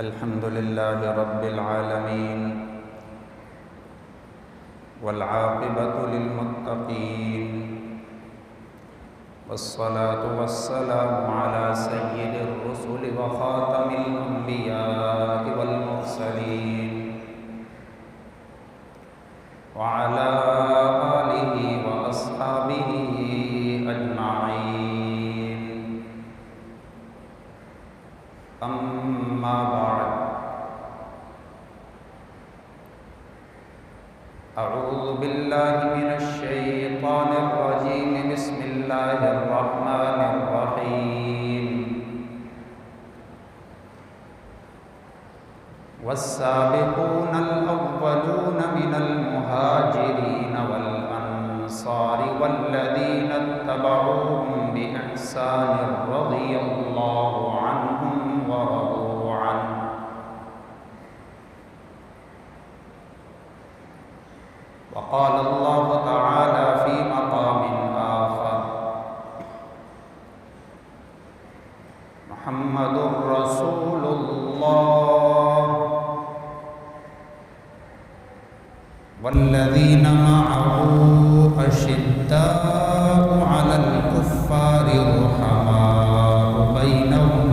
الحمد لله رب العالمين والعاقبة للمتقين والصلاة والسلام على سيد الرسل وخاتم الأنبياء والمرسلين وعلى آله وأصحابه أجمعين. أما بعد، أعوذ بالله من الشيطان الرجيم. بسم الله الرحمن الرحيم. والسابقون الأولون من المهاجرين والأنصار والذين اتبعوهم بإحسان رضي الله عنهم ورضوا عنه. وقال الله تعالى في مقام آخر: محمد رسول الله والذين معه أشداء على الكفار رحماء بينهم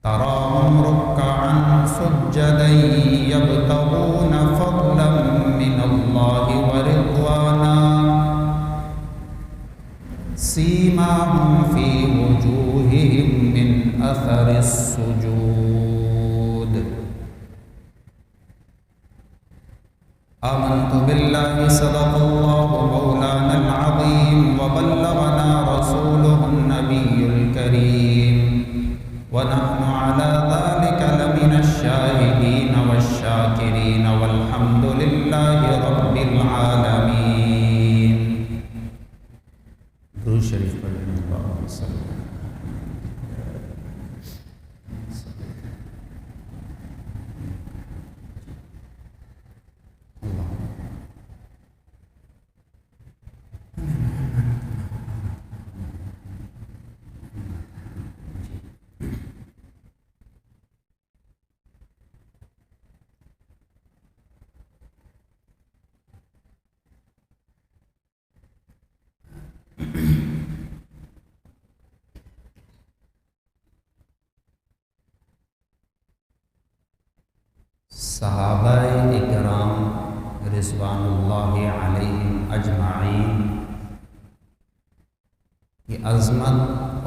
تراهم ركعا سجدا يبتغون فضلا من الله ورضوانا سيماهم في وجوههم من أثر السجود. آمنت بالله صدق الله مولانا العظيم وبلغنا رسوله النبي الكريم ونحن على ذلك لمن الشاهدين والشاكرين والحمد لله رب العالمين. درود شریف پڑھیں. اللهم صل صحابہ اکرام رضوان اللہ علیہم اجمعین کی عظمت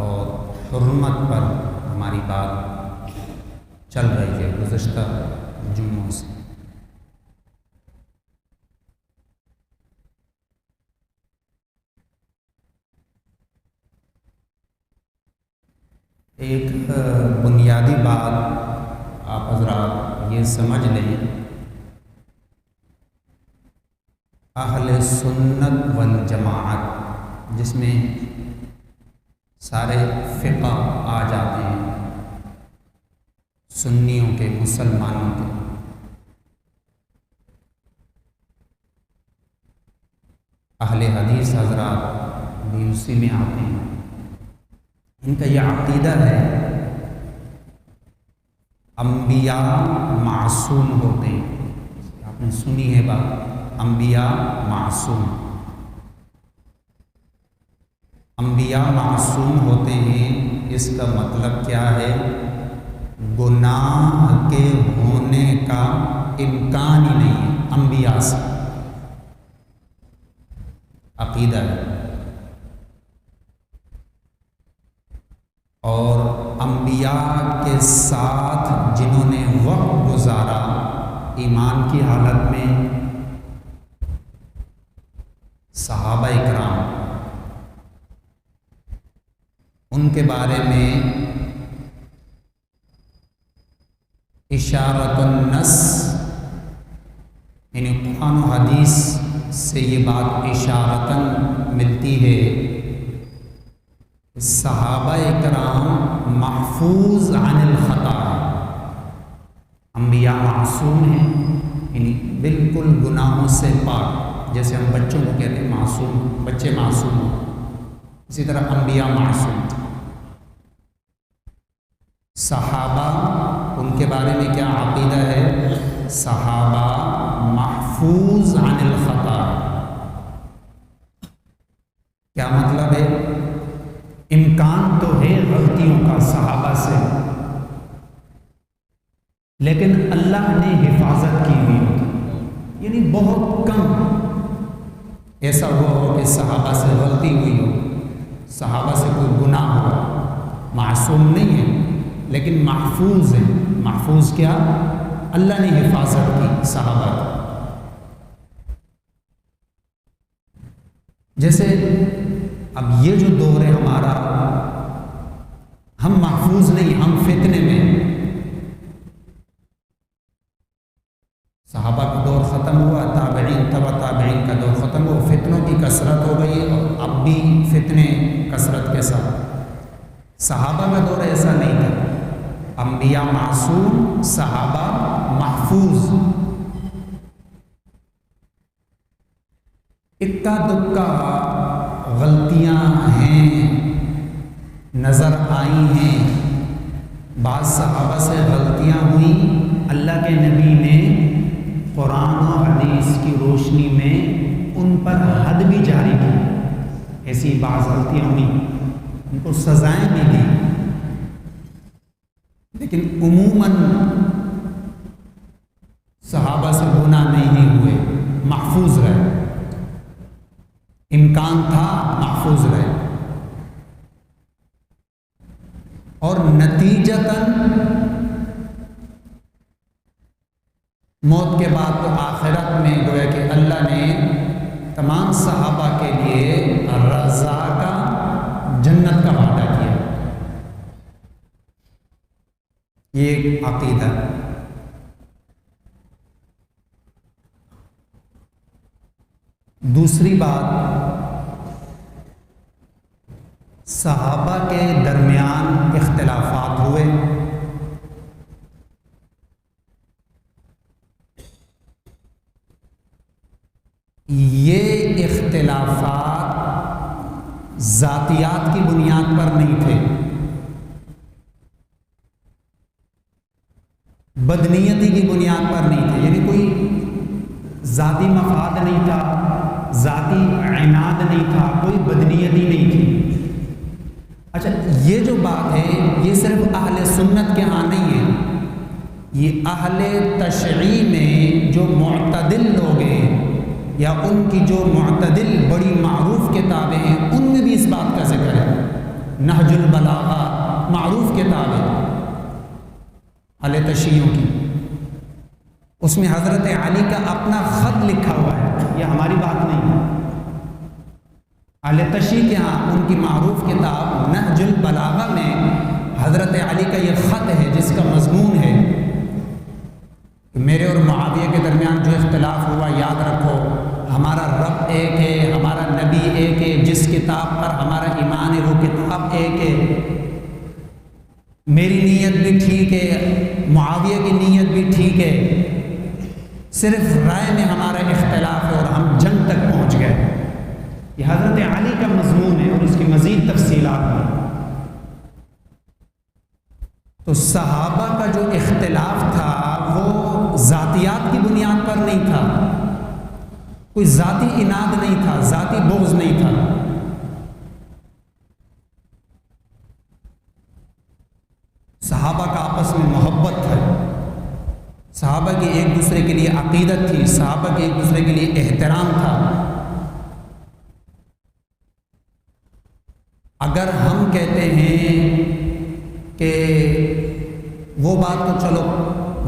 اور حرمت پر ہماری بات چل رہی ہے گزشتہ جمعوں سے. ایک بنیادی بات آپ حضرات یہ سمجھ لیں، اہل سنت والجماعت جس میں سارے فقہ آ جاتے ہیں، سنیوں کے، مسلمانوں کے، اہل حدیث حضرات بھی اسی میں آتے ہیں. ان کا یہ عقیدہ ہے انبیاء معصوم ہوتے ہیں. آپ نے سنی ہے بات، انبیاء معصوم. انبیاء معصوم ہوتے ہیں، اس کا مطلب کیا ہے؟ گناہ کے ہونے کا امکان ہی نہیں ہے انبیاء سے. عقیدہ ہے. اور انبیاء کے ساتھ جنہوں نے وقت گزارا ایمان کی حالت میں، صحابہ اکرام، ان کے بارے میں اشارۃ النص یعنی قرآن و حدیث سے یہ بات اشارتاً ملتی ہے. صحابہ اکرام محفوظ عن الخطا، انبیاء معصوم ہیں، یعنی بالکل گناہوں سے پاک. جیسے ہم بچوں کو کہتے ہیں معصوم، بچے معصوم ہوں. اسی طرح انبیاء معصوم، صحابہ ان کے بارے میں کیا عقیدہ ہے؟ صحابہ محفوظ عن الخطا۔ کیا مطلب ہے؟ امکان تو ہے غلطیوں کا صحابہ سے، لیکن اللہ نے حفاظت کی ہوئی ہوتی، یعنی بہت کم ایسا ہوا ہو کہ صحابہ سے غلطی ہوئی ہو، صحابہ سے کوئی گناہ ہو، معصوم نہیں ہے لیکن محفوظ ہے۔ محفوظ کیا؟ اللہ نے حفاظت کی صحابہ کی۔ جیسے اب یہ جو دور ہے ہمارا، ہم محفوظ نہیں، ہم فتنے میں۔ صحابہ کا دور ختم ہوا، تابعین تبع تابعین کا دور ختم ہوا، فتنوں کی کثرت ہو گئی اور اب بھی فتنے کثرت کے ساتھ۔ صحابہ کا دور ایسا نہیں تھا، انبیاء معصوم، صحابہ محفوظ۔ اکا دکا غلطیاں ہیں، نظر آئی ہیں، بعض صحابہ سے غلطیاں ہوئیں، اللہ کے نبی نے قرآن و حدیث کی روشنی میں ان پر حد بھی جاری کی۔ ایسی بعض غلطیاں ہوئیں، ان کو سزائیں بھی دی، لیکن عموماً صحابہ سے گناہ نہیں ہوئے، محفوظ رہے۔ امکان تھا، محفوظ رہے، اور نتیجتاً موت کے بعد تو آخرت میں گویا کہ اللہ نے تمام صحابہ کے لیے رضا کا، جنت کا وعدہ کیا۔ یہ ایک عقیدہ۔ دوسری بات، صحابہ کے درمیان اختلافات ہوئے، یہ اختلافات ذاتیات کی بنیاد پر نہیں تھے، بدنیتی کی بنیاد پر نہیں تھے، یعنی کوئی ذاتی مفاد نہیں تھا، ذاتی عناد نہیں تھا، کوئی بدنیتی نہیں تھی۔ اچھا، یہ جو بات ہے یہ صرف اہل سنت کے ہاں نہیں ہے، یہ اہل تشریع میں جو معتدل لوگ ہیں یا ان کی جو معتدل بڑی معروف کتابیں ہیں ان میں بھی اس بات کا ذکر ہے۔ نہج البلاغہ معروف کتاب ہے اہل تشیعوں کی، اس میں حضرت علی کا اپنا خط لکھا ہوا ہے، یہ ہماری بات نہیں ہے۔ اہل تشیع کے ہاں ان کی معروف کتاب نہج البلاغہ میں حضرت علی کا یہ خط ہے جس کا مضمون ہے کہ میرے اور معاویہ کے درمیان جو اختلاف ہوا، یاد رکھو ہمارا رب ایک ہے، ہمارا نبی ایک ہے، جس کتاب پر ہمارا ایمان ہے وہ کتاب ایک ہے، میری نیت بھی ٹھیک ہے، معاویہ کی نیت بھی ٹھیک ہے، صرف رائے میں ہمارا اختلاف ہے اور ہم جنگ تک پہنچ گئے۔ یہ حضرت علی کا مضمون ہے اور اس کی مزید تفصیلات ہیں۔ تو صحابہ کا جو اختلاف تھا وہ ذاتیات کی بنیاد پر نہیں تھا، کوئی ذاتی اناد نہیں تھا، ذاتی بغض نہیں تھا۔ صحابہ کا آپس میں محبت ہے، صحابہ کی ایک دوسرے کے لیے عقیدت تھی، صحابہ کے ایک دوسرے کے لیے احترام تھا۔ اگر ہم کہتے ہیں کہ وہ بات تو چلو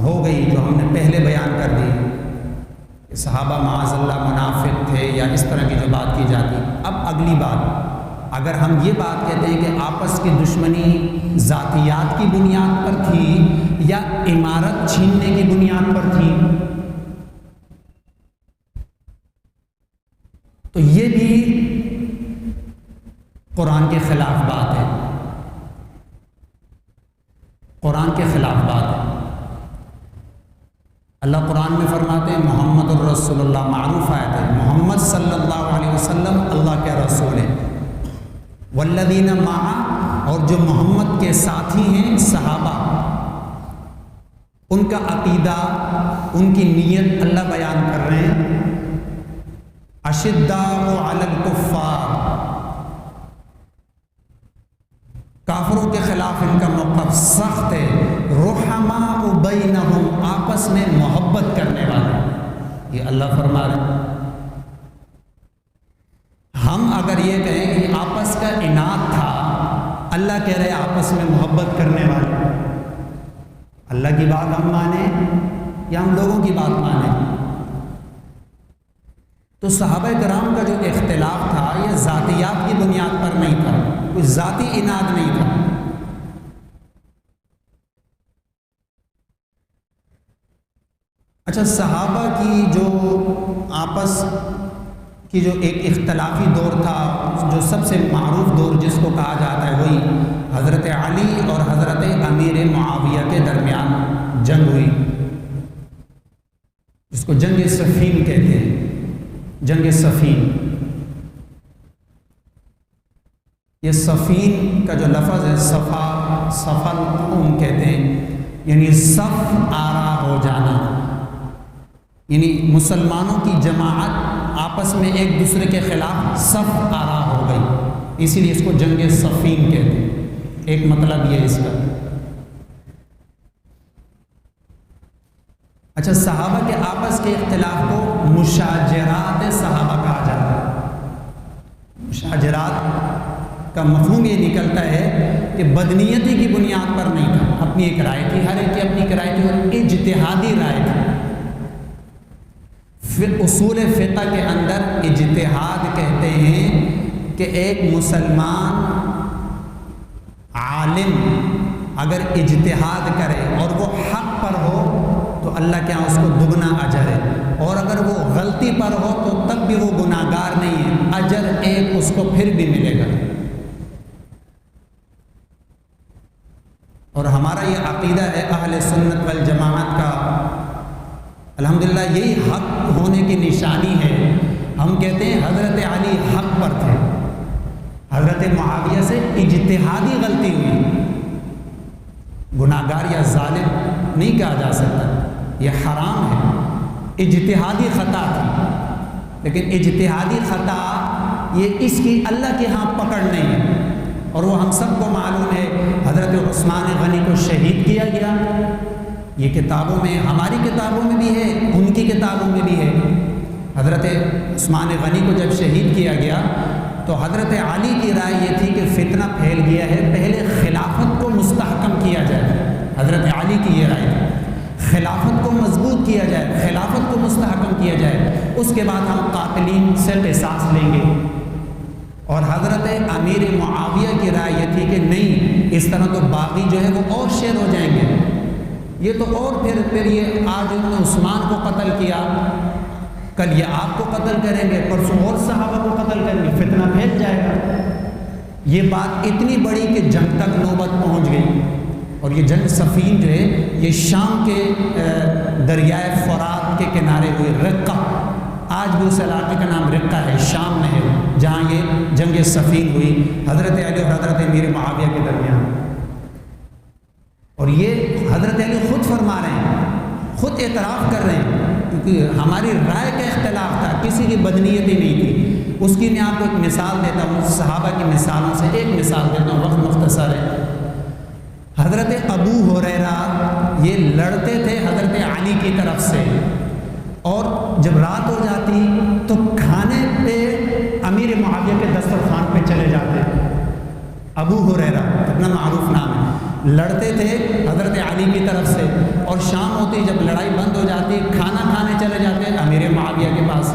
ہو گئی جو ہم نے پہلے بیان کر دی کہ صحابہ معاذ اللہ منافق تھے یا اس طرح کی جو بات کی جاتی، اب اگلی بات، اگر ہم یہ بات کہتے ہیں کہ آپس کی دشمنی ذاتیات کی بنیاد پر تھی یا عمارت چھیننے کی بنیاد پر تھی، تو یہ بھی قرآن کے خلاف بات ہے، قرآن کے خلاف بات ہے۔ اللہ قرآن میں فرماتے ہیں محمد الرسول اللہ، معروف آیت ہے، محمد صلی اللہ علیہ وسلم اللہ کے رسول ہیں، والذین معہ، اور جو محمد کے ساتھی ہیں صحابہ، ان کا عقیدہ، ان کی نیت اللہ بیان کر رہے ہیں۔ اشداء علی الکفار، کافروں کے خلاف ان کا موقف سخت ہے۔ رحماء بینہم، آپس میں محبت کرنے والے، یہ اللہ فرما رہے ہیں۔ ہم اگر یہ کہیں کہ آپس کا عناد تھا، اللہ کہہ رہے آپس میں محبت کرنے والے، اللہ کی بات ہم مانیں یا ہم لوگوں کی بات مانیں؟ تو صحابہ کرام کا جو اختلاف تھا یہ ذاتیات کی بنیاد پر نہیں تھا، کوئی ذاتی عناد نہیں تھا۔ اچھا، صحابہ کی جو آپس کی جو ایک اختلافی دور تھا، جو سب سے معروف دور جس کو کہا جاتا ہے، وہی حضرت علی اور حضرت امیر معاویہ کے درمیان جنگ ہوئی، جس کو جنگ صفین کہتے ہیں۔ جنگ صفین، یہ صفین کا جو لفظ ہے صفل کہتے ہیں، یعنی صف آرا ہو جانا، یعنی مسلمانوں کی جماعت آپس میں ایک دوسرے کے خلاف صف آرا ہو گئی، اسی لیے اس کو جنگ صفین کہتے ہیں۔ ایک مطلب یہ اس کا۔ اچھا، صحابہ کے آپس کے اختلاف کو مشاجرات صحابہ کہا جاتا ہے۔ مشاجرات کا مفہوم یہ نکلتا ہے کہ بدنیتی کی بنیاد پر نہیں تھا، اپنی ایک رائے تھی، ہر ایک کی اپنی ایک رائے تھی اور اجتہادی رائے تھی۔ پھر اصول فقہ کے اندر اجتہاد کہتے ہیں کہ ایک مسلمان عالم اگر اجتہاد کرے اور وہ حق پر ہو تو اللہ کے ہاں اس کو دگنا اجر ہے، اور اگر وہ غلطی پر ہو تو تب بھی وہ گناہ گار نہیں ہے، اجر ایک اس کو پھر بھی ملے گا۔ اور ہمارا یہ عقیدہ ہے اہل سنت والجماعت کا، الحمدللہ یہی حق ہونے کی نشانی ہے۔ ہم کہتے ہیں حضرت علی حق پر تھے، حضرت معاویہ سے اجتہادی غلطی ہوئی، گناہ گار یا ظالم نہیں کہا جا سکتا، یہ حرام ہے، اجتہادی خطا تھی، لیکن اجتہادی خطا یہ اس کی اللہ کے ہاں پکڑ نہیں ہے۔ اور وہ ہم سب کو معلوم ہے، حضرت عثمان غنی کو شہید کیا گیا، یہ کتابوں میں، ہماری کتابوں میں بھی ہے، ان کی کتابوں میں بھی ہے۔ حضرت عثمان غنی کو جب شہید کیا گیا تو حضرت علی کی رائے یہ تھی کہ فتنہ پھیل گیا ہے، پہلے خلافت کو مستحکم کیا جائے۔ حضرت علی کی یہ رائے تھی، خلافت کو مضبوط کیا جائے، خلافت کو مستحکم کیا جائے، اس کے بعد ہم قاتلین سے قصاص لیں گے۔ اور حضرت امیر معاویہ کی رائے یہ تھی کہ نہیں، اس طرح تو باقی جو ہے وہ اور شیر ہو جائیں گے، یہ تو اور پھر یہ آج انہوں نے عثمان کو قتل کیا، کل یہ آپ کو قتل کریں گے، پرسوں اور صحابہ کو قتل کریں گے، فتنہ پھیل جائے گا۔ یہ بات اتنی بڑی کہ جنگ تک نوبت پہنچ گئی، اور یہ جنگ صفین جو ہے یہ شام کے دریائے فرات کے کنارے ہوئے، رقہ، آج بھی اس علاقے کا نام رقہ ہے، شام میں ہے، جہاں یہ جنگ صفین ہوئی حضرت علی اور حضرت امیر معاویہ کے درمیان۔ اور یہ حضرت علی خود فرما رہے ہیں، خود اعتراف کر رہے ہیں، کیونکہ ہماری رائے کا اختلاف تھا، کسی کی بدنیتی نہیں تھی۔ اس کی میں آپ کو ایک مثال دیتا ہوں، صحابہ کی مثالوں سے ایک مثال دیتا ہوں، وقت مختصر ہے۔ حضرت ابو ہریرہ یہ لڑتے تھے حضرت علی کی طرف سے، اور جب رات ہو جاتی تو کھانے پہ امیر معاویہ کے دسترخوان پہ چلے جاتے۔ ابو ہریرہ کتنا معروف نام ہے، لڑتے تھے حضرت علی کی طرف سے، اور شام ہوتی جب لڑائی بند ہو جاتی کھانا کھانے چلے جاتے امیر معاویہ کے پاس۔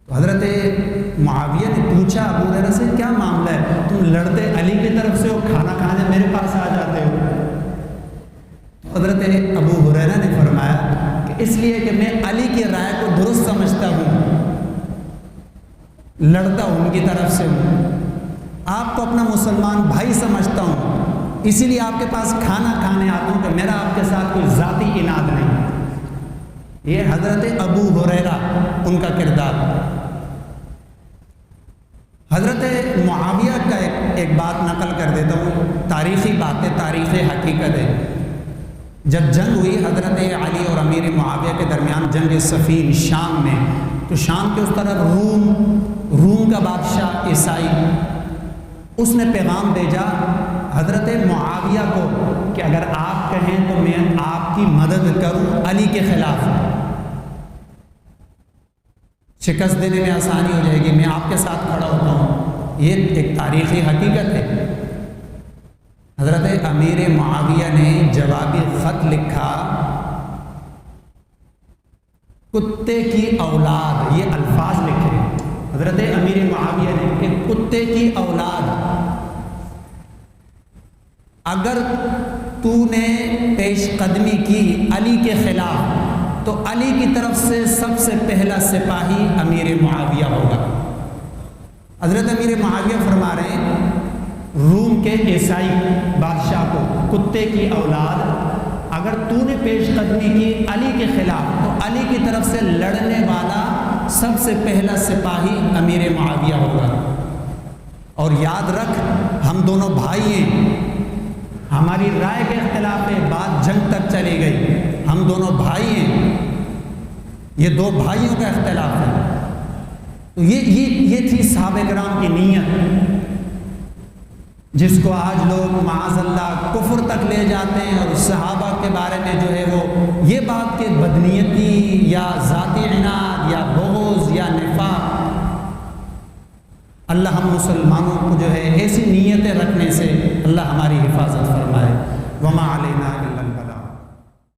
تو حضرت معاویہ نے پوچھا ابو ہریرہ سے، کیا معاملہ ہے، تم لڑتے علی کی طرف سے ہو، کھانا کھانے میرے پاس آ جاتے ہو؟ تو حضرت ابو ہریرہ نے فرمایا کہ اس لیے کہ میں علی کی رائے کو درست سمجھتا ہوں، لڑتا ہوں ان کی طرف سے ہوں، آپ کو اپنا مسلمان بھائی سمجھتا ہوں، اسی لیے آپ کے پاس کھانا کھانے آتا ہوں، کہ میرا آپ کے ساتھ کوئی ذاتی عناد نہیں۔ یہ حضرت ابو ہریرہ ان کا کردار۔ حضرت معاویہ کا ایک بات نقل کر دیتا ہوں، تاریخی بات ہے، تاریخ حقیقت ہے۔ جب جنگ ہوئی حضرت علی اور امیر معاویہ کے درمیان، جنگ صفین شام میں، تو شام کے اس طرف روم کا بادشاہ عیسائی، اس نے پیغام بھیجا حضرت معاویہ کو کہ اگر آپ کہیں تو میں آپ کی مدد کروں علی کے خلاف، شکست دینے میں آسانی ہو جائے گی، میں آپ کے ساتھ کھڑا ہوتا ہوں۔ یہ ایک تاریخی حقیقت ہے۔ حضرت امیر معاویہ نے جوابی خط لکھا، کتے کی اولاد، یہ الفاظ لکھے حضرت امیر معاویہ نے کہ کتے کی اولاد، اگر تو نے پیش قدمی کی علی کے خلاف تو علی کی طرف سے سب سے پہلا سپاہی امیر معاویہ ہوگا۔ حضرت امیر معاویہ فرما رہے ہیں روم کے عیسائی بادشاہ کو، کتے کی اولاد، اگر تو نے پیش قدمی کی علی کے خلاف تو علی کی طرف سے لڑنے والا سب سے پہلا سپاہی امیر معاویہ ہوگا۔ اور یاد رکھ ہم دونوں بھائی ہیں، ہماری رائے کے اختلاف ہے، بات جنگ تک چلی گئی، ہم دونوں بھائی ہیں، یہ دو بھائیوں کا اختلاف ہے۔ تو یہ تھی صحابہ کرام کی نیت، جس کو آج لوگ معاذ اللہ کفر تک لے جاتے ہیں، اور صحابہ کے بارے میں جو ہے وہ یہ بات کہ بدنیتی یا ذاتی عناد یا بغض یا نفاق، اللہ ہم مسلمانوں کو جو ہے ایسی نیتیں رکھنے سے اللہ ہماری حفاظت فرمائے۔ وما علینا